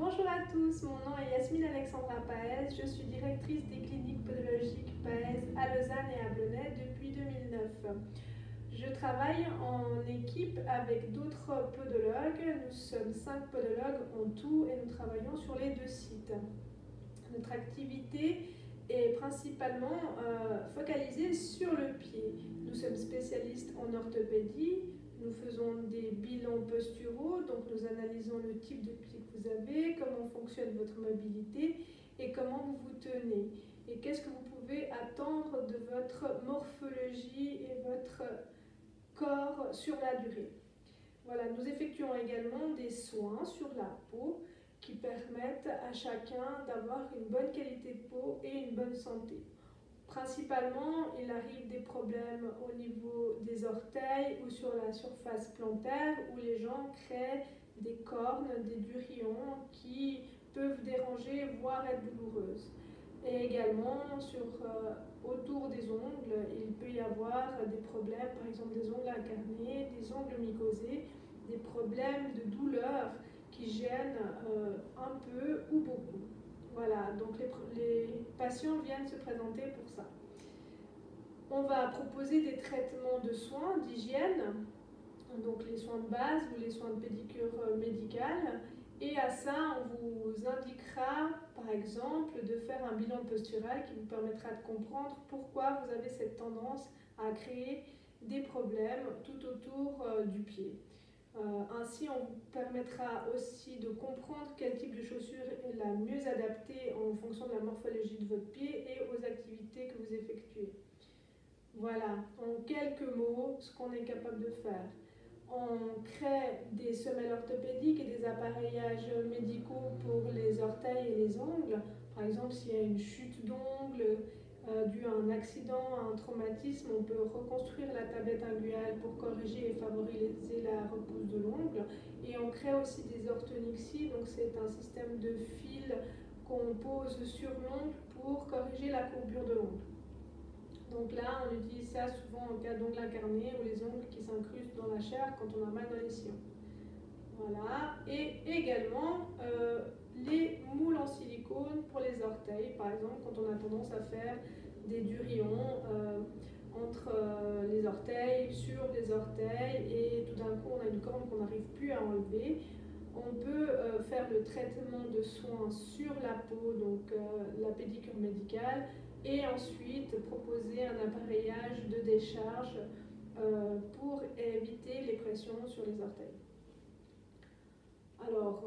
Bonjour à tous, mon nom est Yasmine Alexandra Paez, je suis directrice des cliniques podologiques Paez à Lausanne et à Blonay depuis 2009. Je travaille en équipe avec d'autres podologues, nous sommes 5 podologues en tout et nous travaillons sur les 2 sites. Notre activité est principalement focalisée sur le pied. Nous sommes spécialistes en orthopédie, nous faisons des bilans posturaux, donc nous analysons le type de pied que vous avez, comment fonctionne votre mobilité et comment vous vous tenez. Et qu'est-ce que vous pouvez attendre de votre morphologie et votre corps sur la durée. Voilà, nous effectuons également des soins sur la peau qui permettent à chacun d'avoir une bonne qualité de peau et une bonne santé. Principalement, il arrive des problèmes au niveau des orteils ou sur la surface plantaire où les gens créent des cornes, des durillons qui peuvent déranger, voire être douloureuses. Et également autour des ongles, il peut y avoir des problèmes, par exemple des ongles incarnés, des ongles mycosés, des problèmes de douleur qui gênent un peu ou beaucoup. Voilà, donc les patients viennent se présenter pour ça. On va proposer des traitements de soins, d'hygiène, donc les soins de base ou les soins de pédicure médicale. Et à ça, on vous indiquera, par exemple, de faire un bilan postural qui vous permettra de comprendre pourquoi vous avez cette tendance à créer des problèmes tout autour du pied. Ainsi, on vous permettra aussi de comprendre quel type de chaussure est la mieux adaptée en fonction de la morphologie de votre pied et aux activités que vous effectuez. Voilà, en quelques mots, ce qu'on est capable de faire. On crée des semelles orthopédiques et des appareillages médicaux pour les orteils et les ongles. Par exemple, s'il y a une chute d'ongles due à un accident, à un traumatisme, on peut reconstruire la tablette inguinale pour corriger et favoriser la repousse de l'ongle. Et on crée aussi des orthonixies, donc c'est un système de fil qu'on pose sur l'ongle pour corriger la courbure de l'ongle. Donc là, on utilise ça souvent en cas d'ongles incarnés ou les ongles qui s'incrustent dans la chair quand on a mal dans les sillons. Voilà. Et également, les moules en silicone pour les orteils. Par exemple, quand on a tendance à faire des durillons entre les orteils, sur les orteils, et tout d'un coup, on a une corne qu'on n'arrive plus à enlever. On peut faire le traitement de soins sur la peau, donc la pédicure médicale, et ensuite proposer un appareillage de décharge pour éviter les pressions sur les orteils. Alors,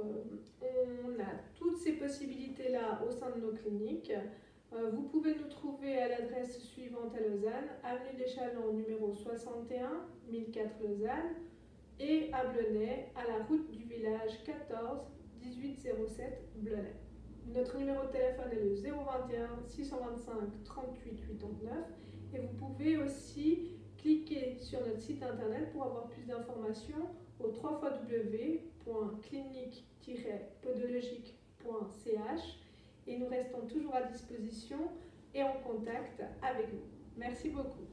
on a toutes ces possibilités-là au sein de nos cliniques. Vous pouvez nous trouver à l'adresse suivante à Lausanne, avenue des Chalons numéro 61, 1004 Lausanne, et à Blonay, à la route du village 14 1807 Blonay. Notre numéro de téléphone est le 021 625 38 89 et vous pouvez aussi cliquer sur notre site internet pour avoir plus d'informations au www.clinique-podologique.ch et nous restons toujours à disposition et en contact avec vous. Merci beaucoup.